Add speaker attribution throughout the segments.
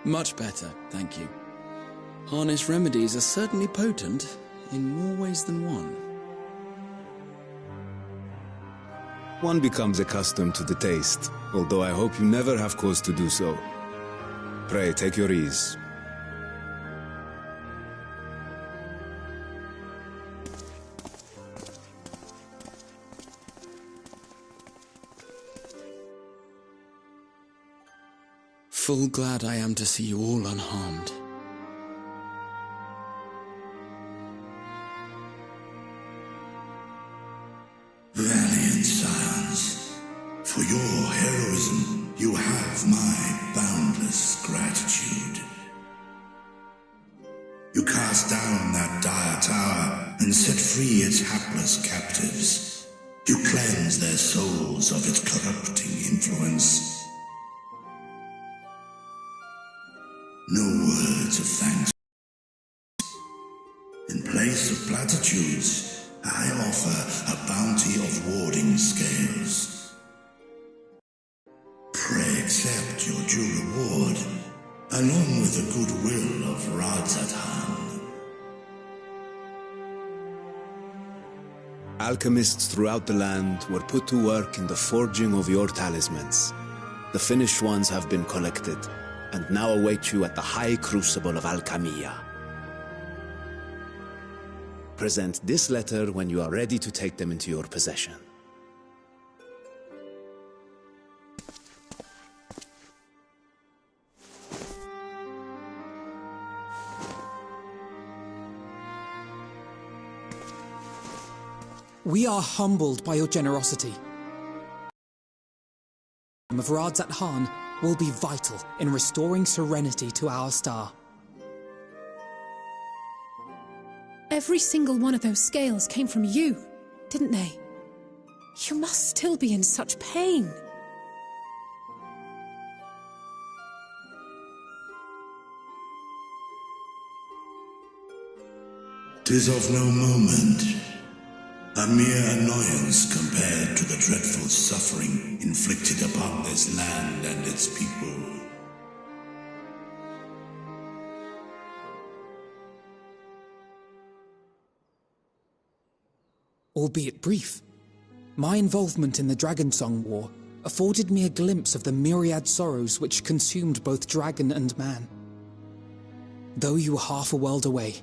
Speaker 1: Much better, thank you. Harness remedies are certainly potent, in more ways than one.
Speaker 2: One becomes accustomed to the taste, although I hope you never have cause to do so. Pray, take your ease.
Speaker 1: Full glad I am to see you all unharmed.
Speaker 3: Valiant scions, for your heroism you have my boundless gratitude. You cast down that dire tower and set free its hapless captives. You cleanse their souls of its corrupting influence. No words of thanks. In place of platitudes, I offer a bounty of warding scales. Pray accept your due reward, along with the goodwill of Radzat-Han.
Speaker 2: Alchemists throughout the land were put to work in the forging of your talismans. The finished ones have been collected, and now await you at the High Crucible of Alchemia. Present this letter when you are ready to take them into your possession.
Speaker 4: We are humbled by your generosity. Of Radzat-Han will be vital in restoring serenity to our star.
Speaker 5: Every single one of those scales came from you, didn't they? You must still be in such pain.
Speaker 3: "'Tis of no moment. A mere annoyance compared to the dreadful suffering inflicted upon this land and its people.
Speaker 4: Albeit brief, my involvement in the Dragonsong War afforded me a glimpse of the myriad sorrows which consumed both dragon and man. Though you were half a world away,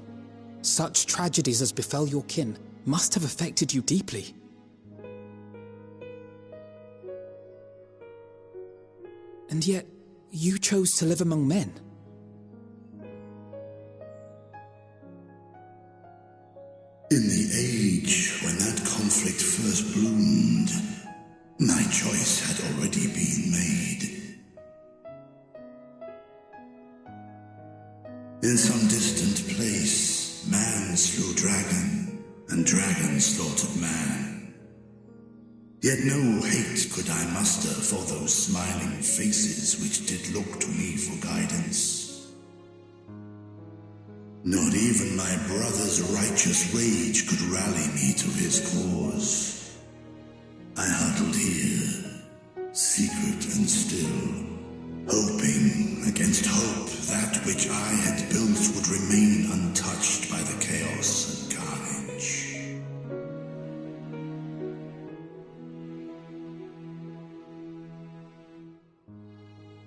Speaker 4: such tragedies as befell your kin must have affected you deeply. And yet, you chose to live among men.
Speaker 3: In the age when that conflict first bloomed, my choice had already been made. In some distant place, man slew dragon, and dragon slaughtered man. Yet no hate could I muster for those smiling faces which did look to me for guidance. Not even my brother's righteous rage could rally me to his cause. I huddled here, secret and still, hoping against hope that which I had built would remain untouched by the chaos and carnage.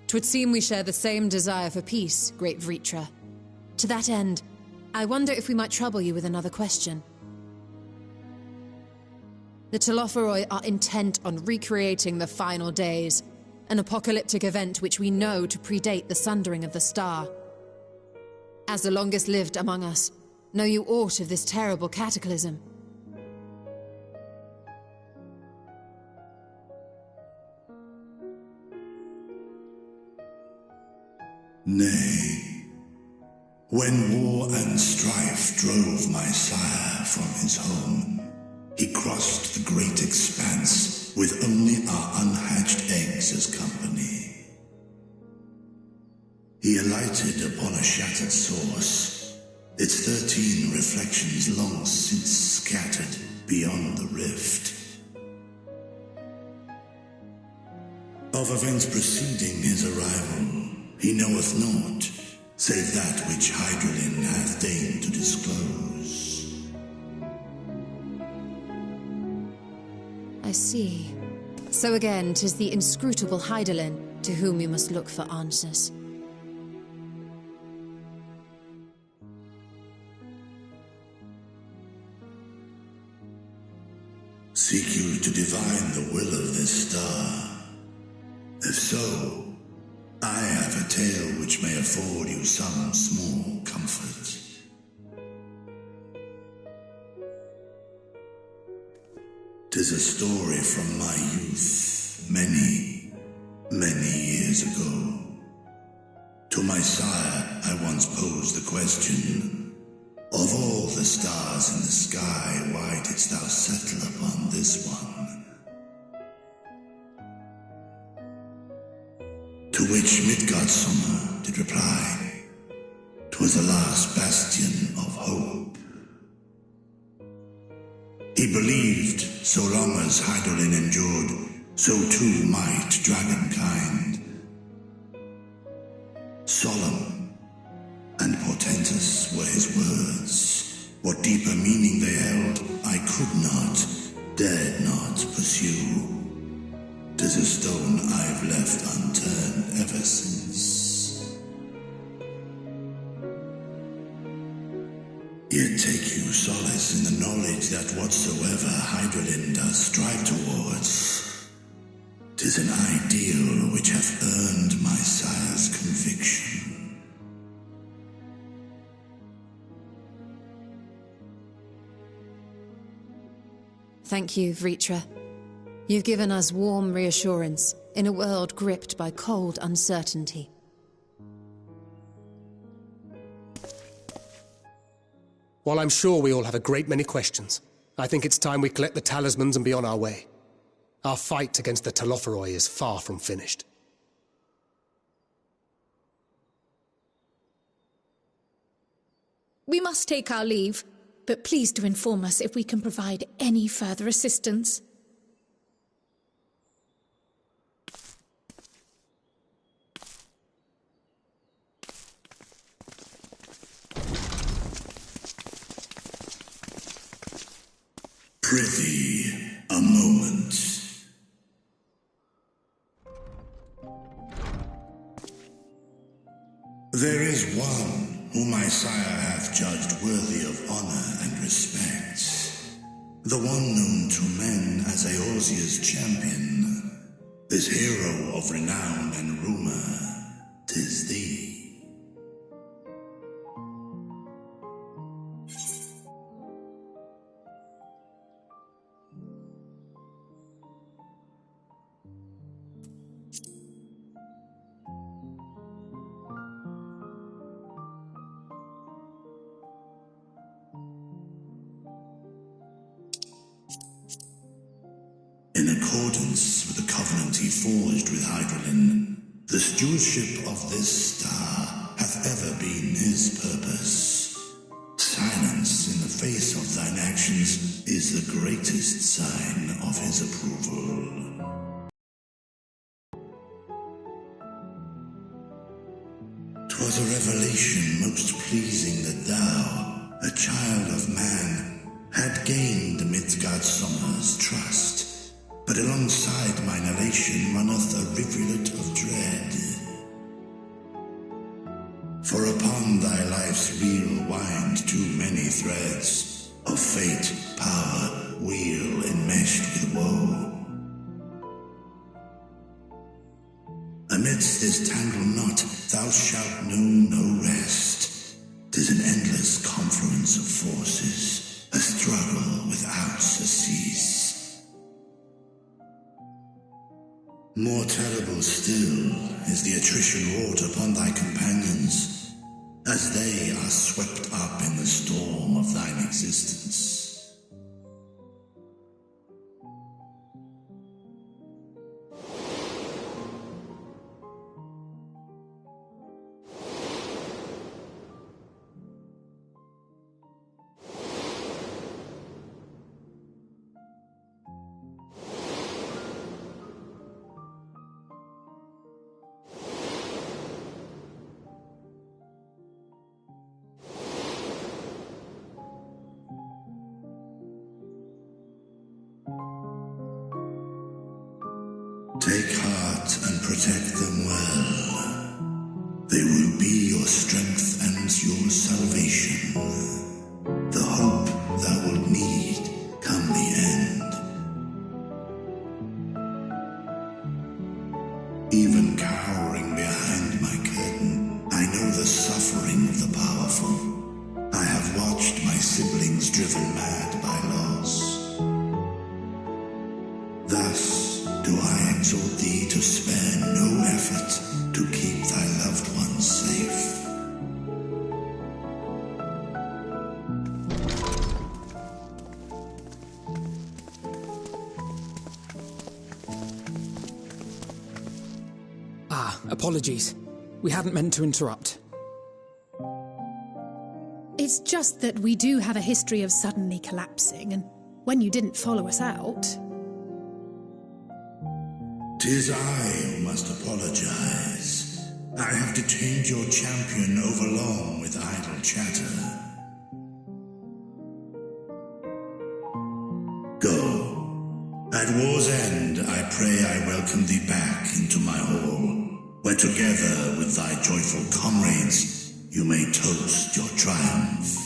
Speaker 5: 'Twould seem we share the same desire for peace, great Vritra. To that end, I wonder if we might trouble you with another question. The Telophoroi are intent on recreating the final days, an apocalyptic event which we know to predate the sundering of the star. As the longest lived among us, know you aught of this terrible cataclysm?
Speaker 3: Nay. When war and strife drove my sire from his home, he crossed the great expanse with only our unhatched eggs as company. He alighted upon a shattered source, its 13 reflections long since scattered beyond the rift. Of events preceding his arrival, he knoweth naught, save that which Hydralin hath deigned to disclose.
Speaker 5: I see. So again, 'tis the inscrutable Hydaelyn to whom we must look for answers.
Speaker 3: Seek you to divine the will of this star? If so, I have a tale which may afford you some small comfort. 'Tis a story from my youth, many, many years ago. To my sire, I once posed the question, of all the stars in the sky, why didst thou settle upon this one? To which Midgardsummer did reply, 'twas the last bastion of hope. He believed so long as Hydaelyn endured, so too might dragonkind. Solemn and portentous were his words. What deeper meaning they held, I could not, dared not pursue. 'Tis a stone I've left unturned ever since. Yet take you solace in the knowledge that whatsoever Hydralyn does strive towards, 'tis an ideal which hath earned my sire's conviction.
Speaker 5: Thank you, Vritra. You've given us warm reassurance in a world gripped by cold uncertainty.
Speaker 6: While I'm sure we all have a great many questions, I think it's time we collect the talismans and be on our way. Our fight against the Telophoroi is far from finished.
Speaker 7: We must take our leave, but please do inform us if we can provide any further assistance.
Speaker 3: Prithee, a moment. There is one whom my sire hath judged worthy of honor and respect. The one known to men as Eorzea's champion. This hero of renown and rumor, 'tis thee. In accordance with the covenant he forged with Hydralyn, the stewardship of this star hath ever been his purpose. Silence in the face of thine actions is the greatest sign of his approval. 'Twas a revelation most pleasing that thou, a child of man, had gained Midgardsummer's trust. But alongside mine elation runneth a rivulet of dread. For upon thy life's reel wind too many threads of fate, power, weal enmeshed with woe. Amidst this tangled knot thou shalt know no rest. 'Tis an endless confluence of forces, a struggle without surcease. More terrible still is the attrition wrought upon thy companions, as they are swept up in the storm of thine existence. exhort thee to spare no effort to keep thy loved ones safe.
Speaker 4: Apologies. We hadn't meant to interrupt.
Speaker 7: It's just that we do have a history of suddenly collapsing, and when you didn't follow us out...
Speaker 3: 'Tis I who must apologize. I have detained your champion overlong with idle chatter. Go. At war's end, I pray I welcome thee back into my hall, where together with thy joyful comrades, you may toast your triumph.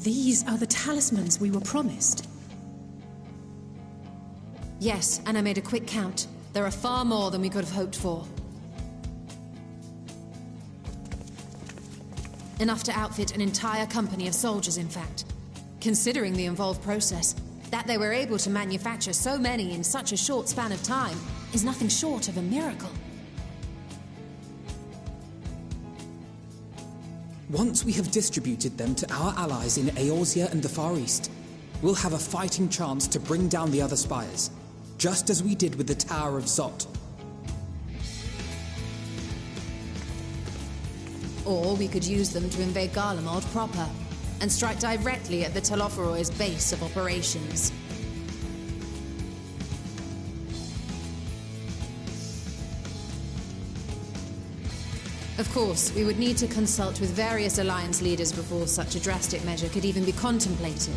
Speaker 7: These are the talismans we were promised.
Speaker 5: Yes, and I made a quick count. There are far more than we could have hoped for. Enough to outfit an entire company of soldiers, in fact. Considering the involved process, that they were able to manufacture so many in such a short span of time is nothing short of a miracle.
Speaker 4: Once we have distributed them to our allies in Eorzea and the Far East, we'll have a fighting chance to bring down the other spires, just as we did with the Tower of Zot.
Speaker 5: Or we could use them to invade Garlemald proper, and strike directly at the Telophoroid's base of operations. Of course, we would need to consult with various Alliance leaders before such a drastic measure could even be contemplated.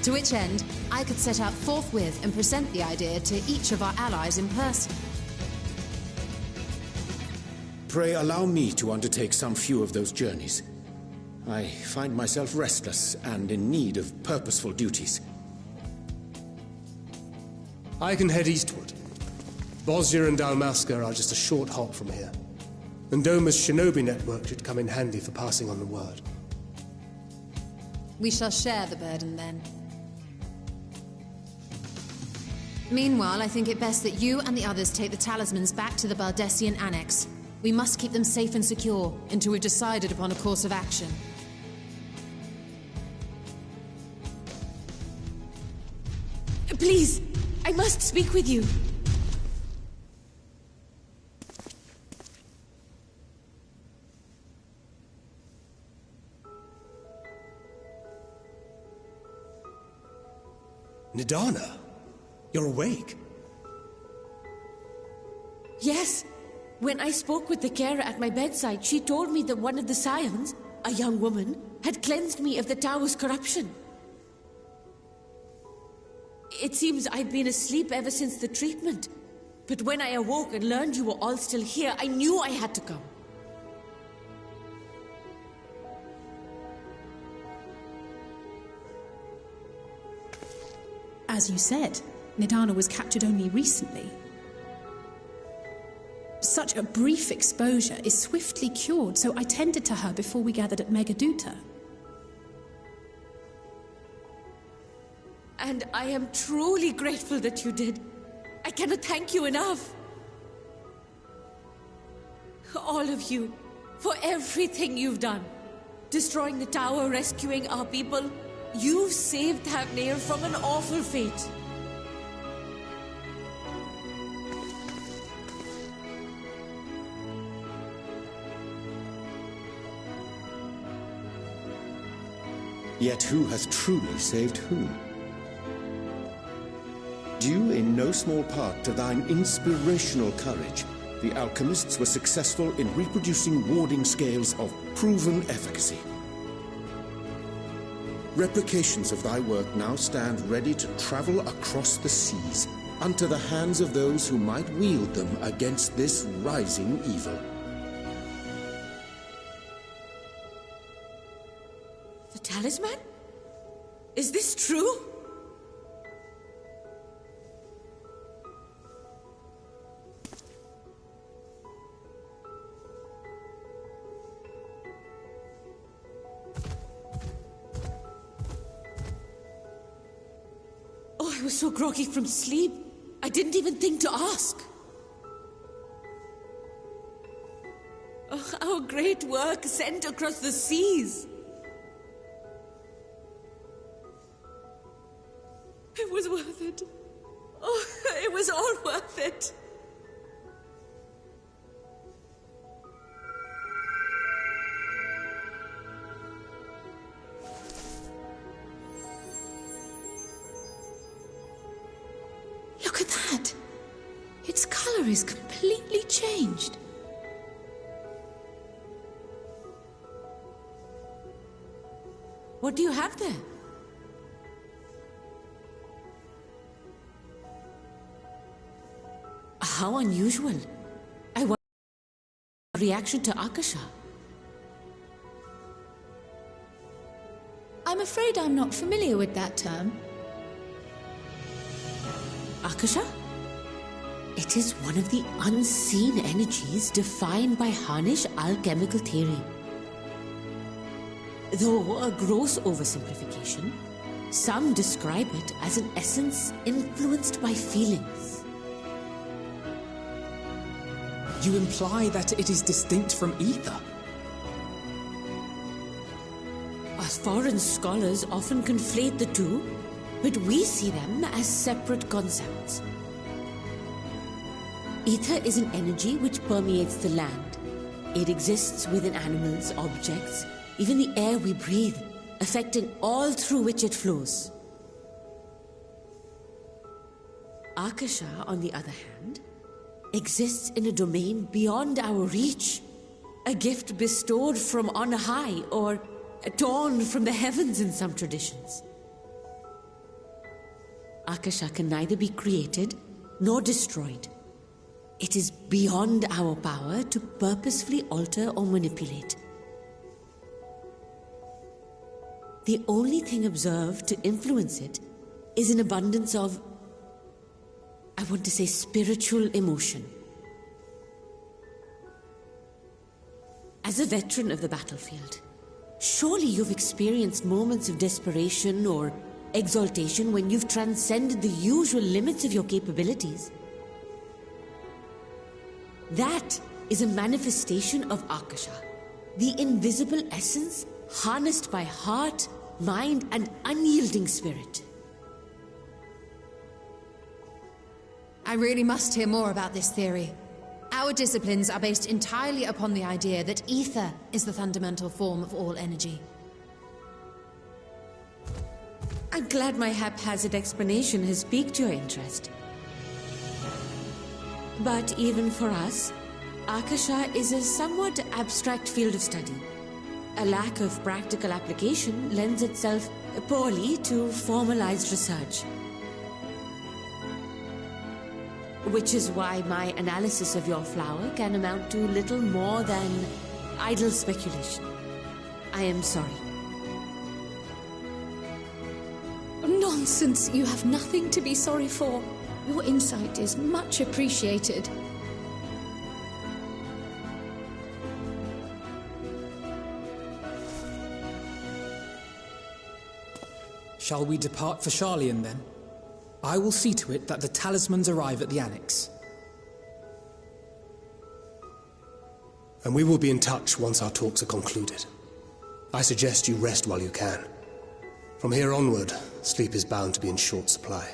Speaker 5: To which end, I could set out forthwith and present the idea to each of our allies in person.
Speaker 8: Pray allow me to undertake some few of those journeys. I find myself restless and in need of purposeful duties.
Speaker 6: I can head eastward. Bosnia and Dalmasca are just a short hop from here. And Doma's shinobi network should come in handy for passing on the word.
Speaker 5: We shall share the burden then. Meanwhile, I think it best that you and the others take the talismans back to the Baldessian Annex. We must keep them safe and secure until we've decided upon a course of action.
Speaker 7: Please, I must speak with you.
Speaker 6: Nidana, you're awake.
Speaker 9: Yes. When I spoke with the carer at my bedside, she told me that one of the scions, a young woman, had cleansed me of the tower's corruption. It seems I'd been asleep ever since the treatment. But when I awoke and learned you were all still here, I knew I had to come.
Speaker 7: As you said, Nidana was captured only recently. Such a brief exposure is swiftly cured, so I tended to her before we gathered at Megaduta.
Speaker 9: And I am truly grateful that you did. I cannot thank you enough. All of you, for everything you've done. Destroying the tower, rescuing our people. You've saved Thavnair from an awful fate.
Speaker 8: Yet who has truly saved whom? Due in no small part to thine inspirational courage, the alchemists were successful in reproducing warding scales of proven efficacy. Replications of thy work now stand ready to travel across the seas, unto the hands of those who might wield them against this rising evil.
Speaker 9: The talisman? Is this true? Oh, I was so groggy from sleep. I didn't even think to ask. Oh, our great work sent across the seas. It was worth it. Oh, it was all worth it.
Speaker 7: Look at that! Its color is completely changed.
Speaker 9: What do you have there? How unusual. I wonder reaction to Akasha.
Speaker 7: I'm afraid I'm not familiar with that term.
Speaker 9: Akasha? It is one of the unseen energies defined by Harnish alchemical theory. Though a gross oversimplification, some describe it as an essence influenced by feelings.
Speaker 4: You imply that it is distinct from ether?
Speaker 9: As foreign scholars often conflate the two, but we see them as separate concepts. Ether is an energy which permeates the land. It exists within animals, objects, even the air we breathe, affecting all through which it flows. Akasha, on the other hand, exists in a domain beyond our reach, a gift bestowed from on high or torn from the heavens in some traditions. Akasha can neither be created nor destroyed. It is beyond our power to purposefully alter or manipulate. The only thing observed to influence it is an abundance of, I want to say, spiritual emotion. As a veteran of the battlefield, surely you've experienced moments of desperation or exaltation when you've transcended the usual limits of your capabilities. That is a manifestation of Akasha, the invisible essence harnessed by heart, mind, and unyielding spirit.
Speaker 5: I really must hear more about this theory. Our disciplines are based entirely upon the idea that ether is the fundamental form of all energy.
Speaker 9: I'm glad my haphazard explanation has piqued your interest. But even for us, Akasha is a somewhat abstract field of study. A lack of practical application lends itself poorly to formalized research. Which is why my analysis of your flower can amount to little more than idle speculation. I am sorry.
Speaker 7: Nonsense! You have nothing to be sorry for. Your insight is much appreciated.
Speaker 4: Shall we depart for Charlian then? I will see to it that the talismans arrive at the Annex.
Speaker 6: And we will be in touch once our talks are concluded. I suggest you rest while you can. From here onward, sleep is bound to be in short supply.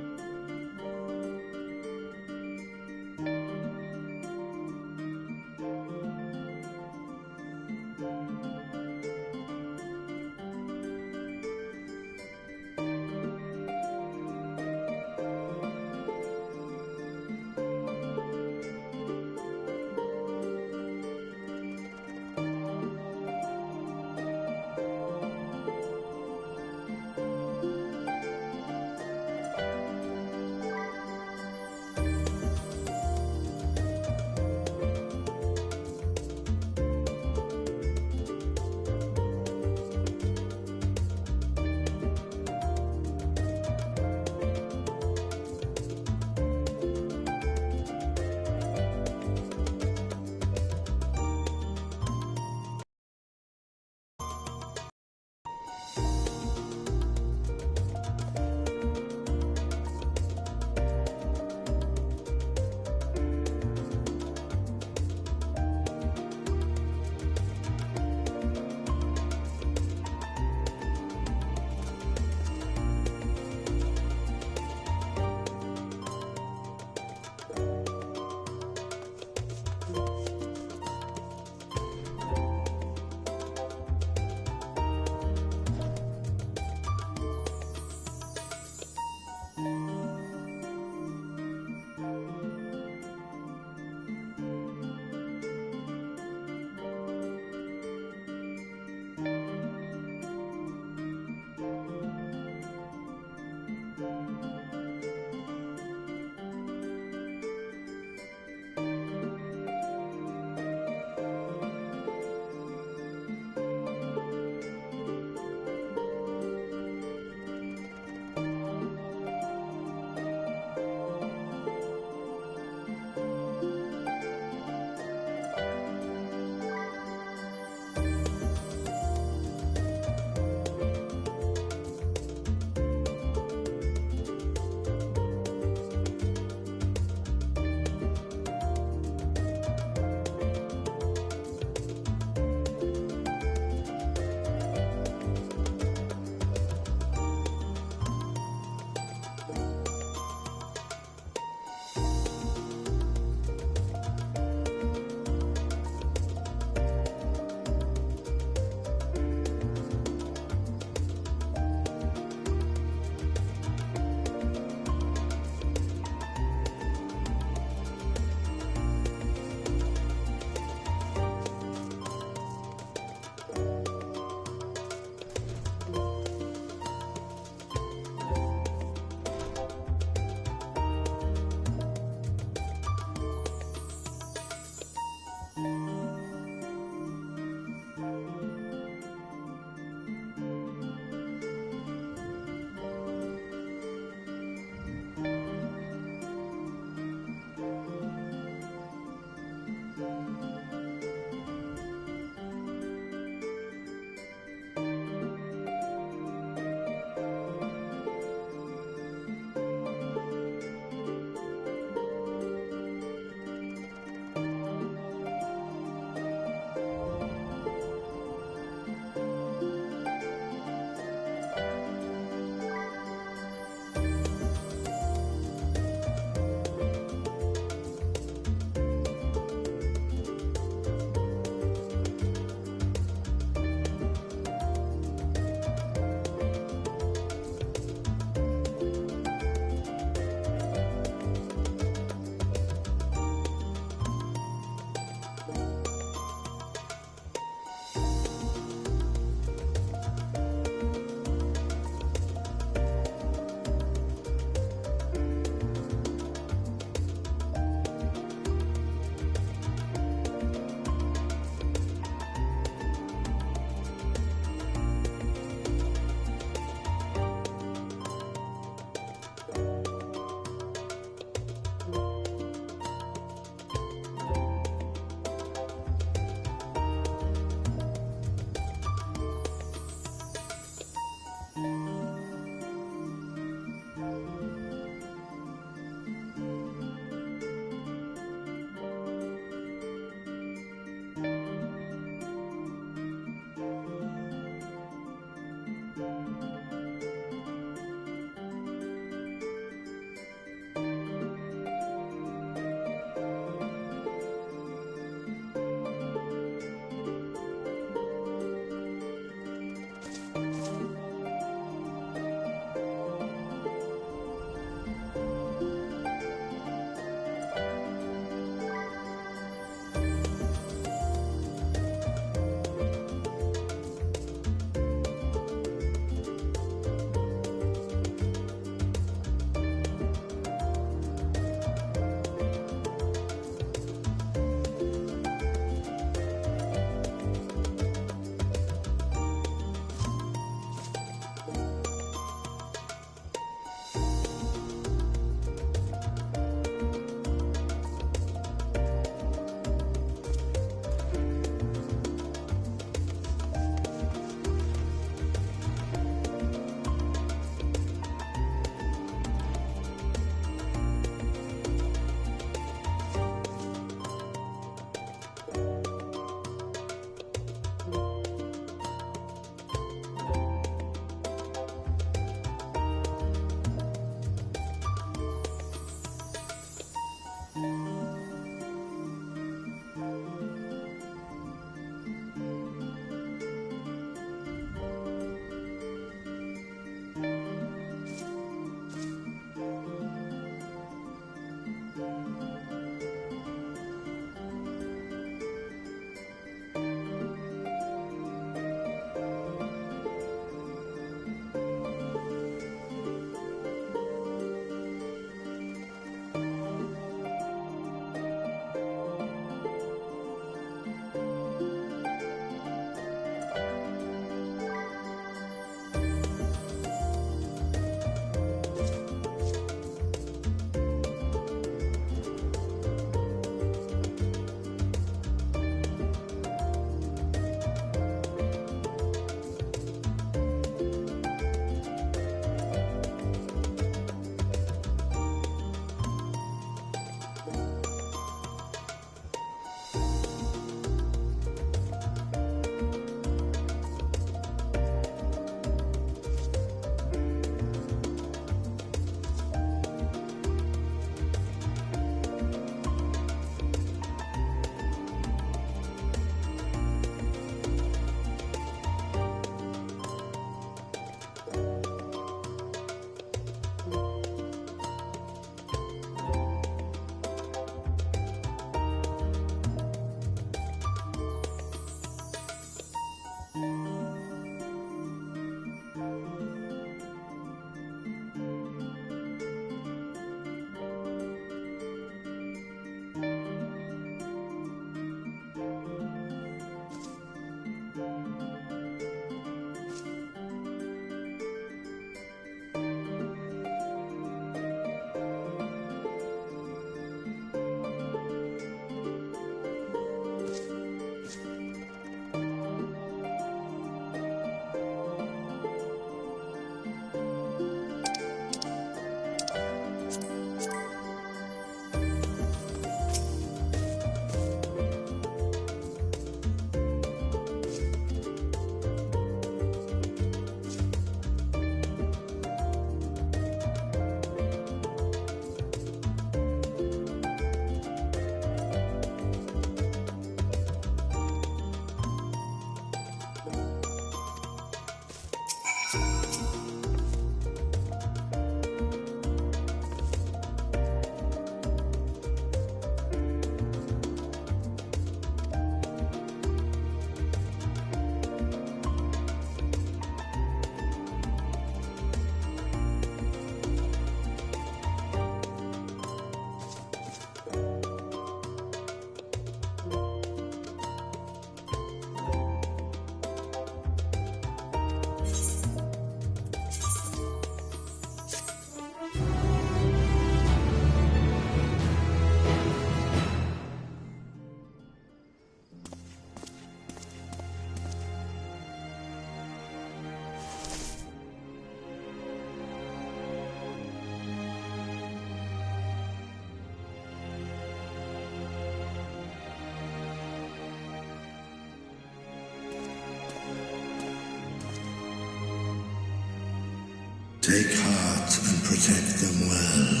Speaker 3: Take heart and protect them well.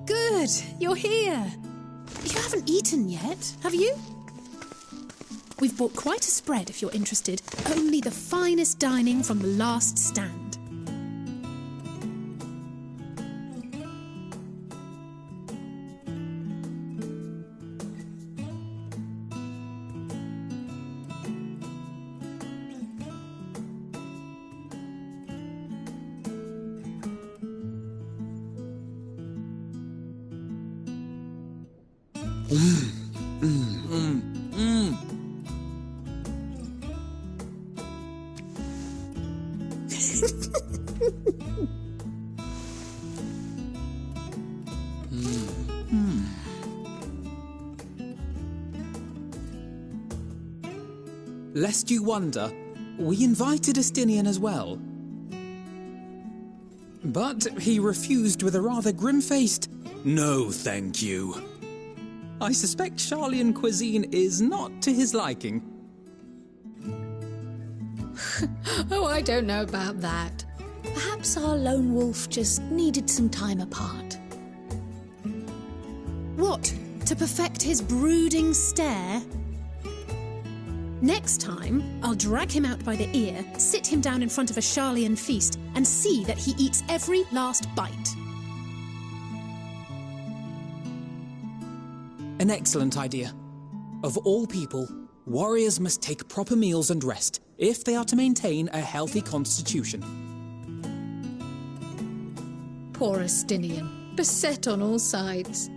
Speaker 7: Good, you're here. You haven't eaten yet, have you? We've bought quite a spread if you're interested. Only the finest dining from the last stand.
Speaker 4: Lest you wonder, we invited Estinian as well. But he refused with a rather grim-faced, "No, thank you." I suspect Charlian cuisine is not to his liking.
Speaker 7: Oh, I don't know about that. Perhaps our lone wolf just needed some time apart.
Speaker 5: What? To perfect his brooding stare?
Speaker 7: Next time, I'll drag him out by the ear, sit him down in front of a Charlian feast, and see that he eats every last bite.
Speaker 4: An excellent idea. Of all people, warriors must take proper meals and rest if they are to maintain a healthy constitution.
Speaker 7: Poor Estinian, beset on all sides.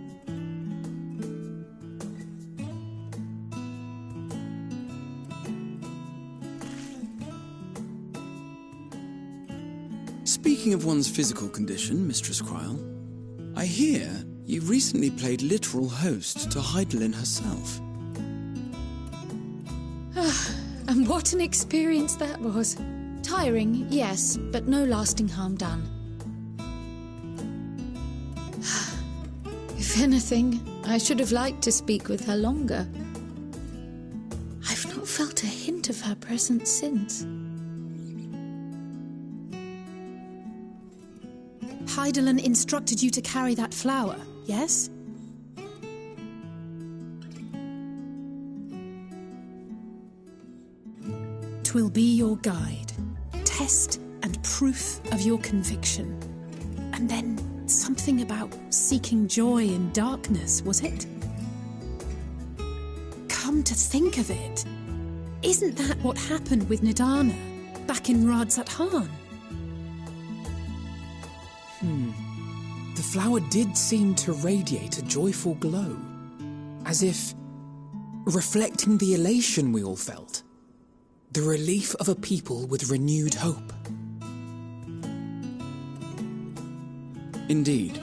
Speaker 1: Speaking of one's physical condition, Mistress Cryle, I hear you recently played literal host to Heidelin herself.
Speaker 7: And what an experience that was. Tiring, yes, but no lasting harm done. If anything, I should have liked to speak with her longer. I've not felt a hint of her presence since.
Speaker 5: Heidelin instructed you to carry that flower, yes? Twill be your guide, test and proof of your conviction. And then something about seeking joy in darkness, was it? Come to think of it, isn't that what happened with Nidana back in Radzat-Han?
Speaker 4: The flower did seem to radiate a joyful glow, as if reflecting the elation we all felt, the relief of a people with renewed hope.
Speaker 1: Indeed,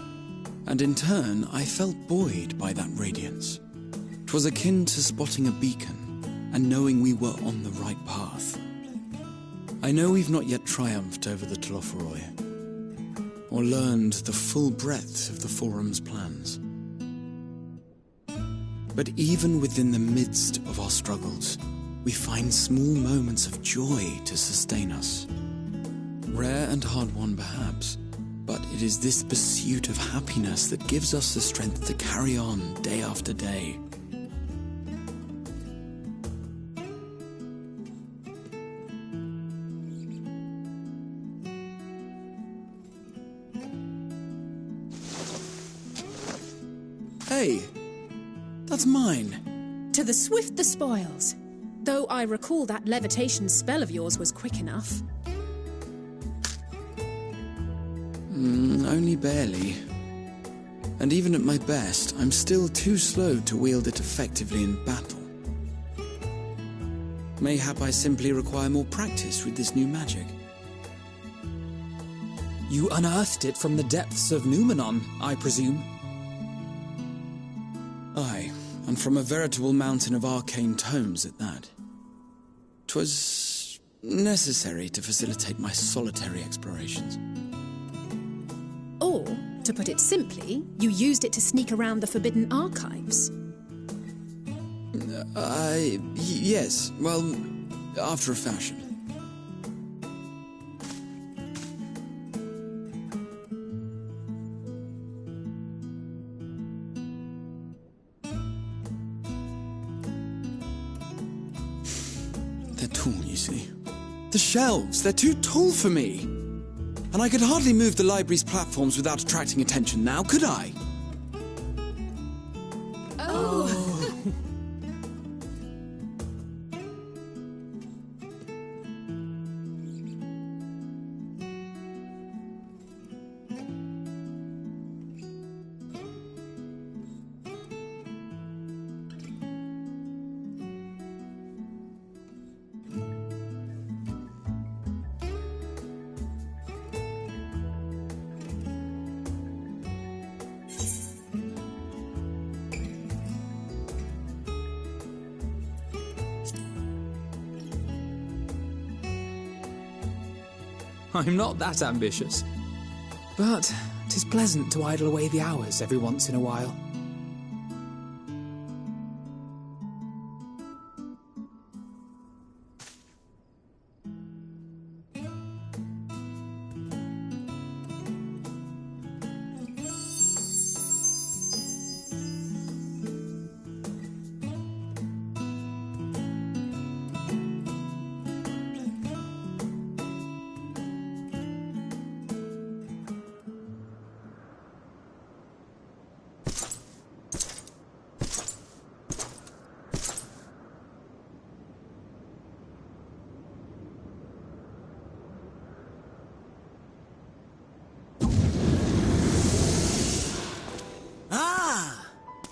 Speaker 1: and in turn I felt buoyed by that radiance. 'Twas akin to spotting a beacon and knowing we were on the right path. I know we've not yet triumphed over the Tlofuroi, or learned the full breadth of the Forum's plans. But even within the midst of our struggles, we find small moments of joy to sustain us. Rare and hard-won perhaps, but it is this pursuit of happiness that gives us the strength to carry on day after day. Hey, that's mine.
Speaker 5: To the swift the spoils. Though I recall that levitation spell of yours was quick enough.
Speaker 1: Only barely. And even at my best, I'm still too slow to wield it effectively in battle. Mayhap I simply require more practice with this new magic.
Speaker 4: You unearthed it from the depths of Numenon, I presume?
Speaker 1: Aye, and from a veritable mountain of arcane tomes at that. 'Twas necessary to facilitate my solitary explorations.
Speaker 7: Or, to put it simply, you used it to sneak around the Forbidden Archives.
Speaker 1: Yes. Well, after a fashion. They're tall, you see. The shelves, they're too tall for me. And I could hardly move the library's platforms without attracting attention now, could I?
Speaker 4: I'm not that ambitious. But 'tis pleasant to idle away the hours every once in a while.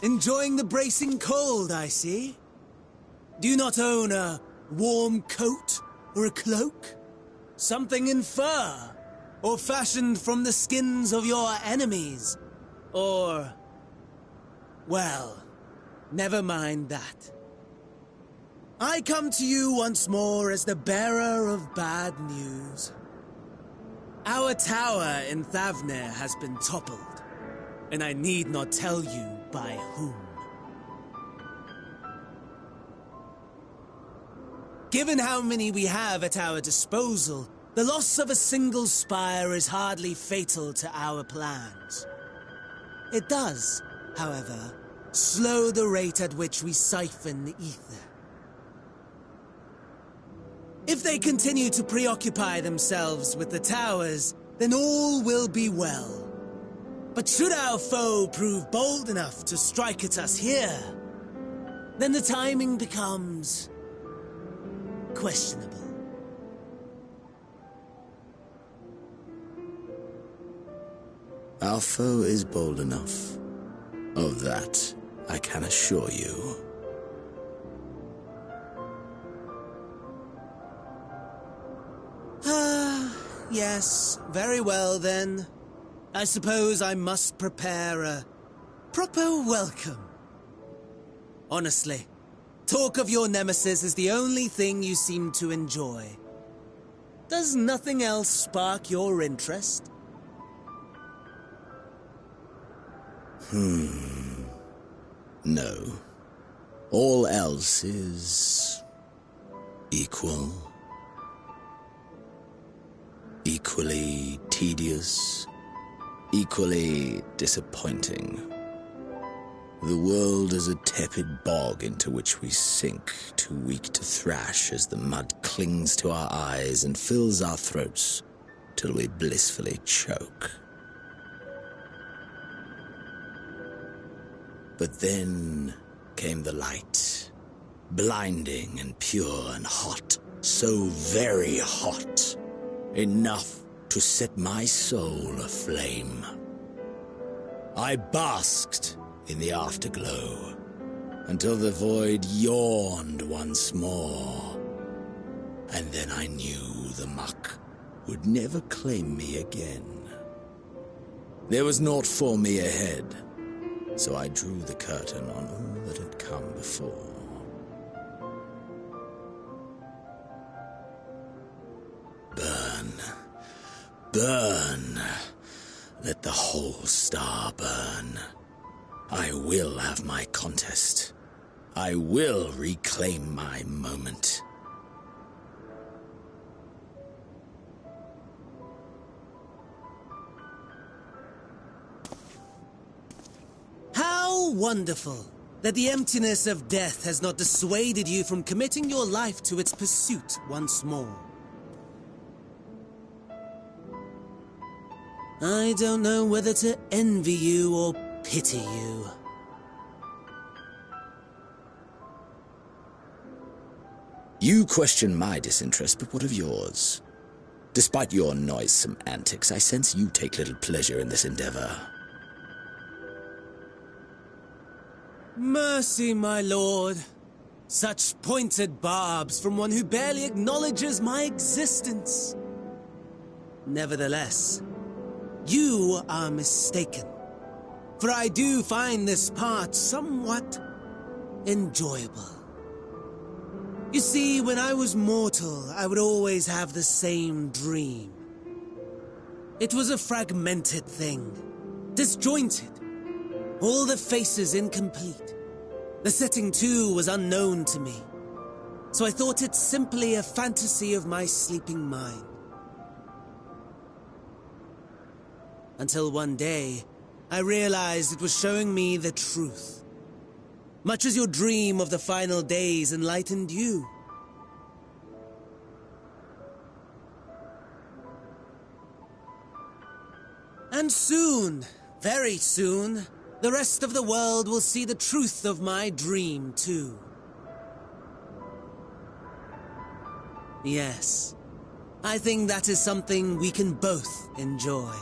Speaker 10: Enjoying the bracing cold, I see. Do you not own a warm coat or a cloak? Something in fur? Or fashioned from the skins of your enemies? Or... well, never mind that. I come to you once more as the bearer of bad news. Our tower in Thavnir has been toppled, and I need not tell you by whom. Given how many we have at our disposal, the loss of a single spire is hardly fatal to our plans. It does, however, slow the rate at which we siphon the ether. If they continue to preoccupy themselves with the towers, then all will be well. But should our foe prove bold enough to strike at us here, then the timing becomes questionable.
Speaker 2: Our foe is bold enough. Of that, I can assure you.
Speaker 10: Yes, very well then. I suppose I must prepare a proper welcome. Honestly, talk of your nemesis is the only thing you seem to enjoy. Does nothing else spark your interest?
Speaker 2: No. All else is... equal. Equally tedious. Equally disappointing. The world is a tepid bog into which we sink, too weak to thrash as the mud clings to our eyes and fills our throats till we blissfully choke. But then came the light, blinding and pure and hot, so very hot, enough to set my soul aflame. I basked in the afterglow until the void yawned once more, and then I knew the muck would never claim me again. There was naught for me ahead, so I drew the curtain on all that had come before. Burn. Burn. Let the whole star burn. I will have my contest. I will reclaim my moment.
Speaker 10: How wonderful that the emptiness of death has not dissuaded you from committing your life to its pursuit once more. I don't know whether to envy you or pity you.
Speaker 2: You question my disinterest, but what of yours? Despite your noisome antics, I sense you take little pleasure in this endeavor.
Speaker 10: Mercy, my lord. Such pointed barbs from one who barely acknowledges my existence. Nevertheless, you are mistaken. For I do find this part somewhat enjoyable. You see, when I was mortal, I would always have the same dream. It was a fragmented thing, disjointed, all the faces incomplete. The setting, too, was unknown to me, so I thought it simply a fantasy of my sleeping mind. Until one day, I realized it was showing me the truth, much as your dream of the final days enlightened you. And soon, very soon, the rest of the world will see the truth of my dream, too. Yes, I think that is something we can both enjoy.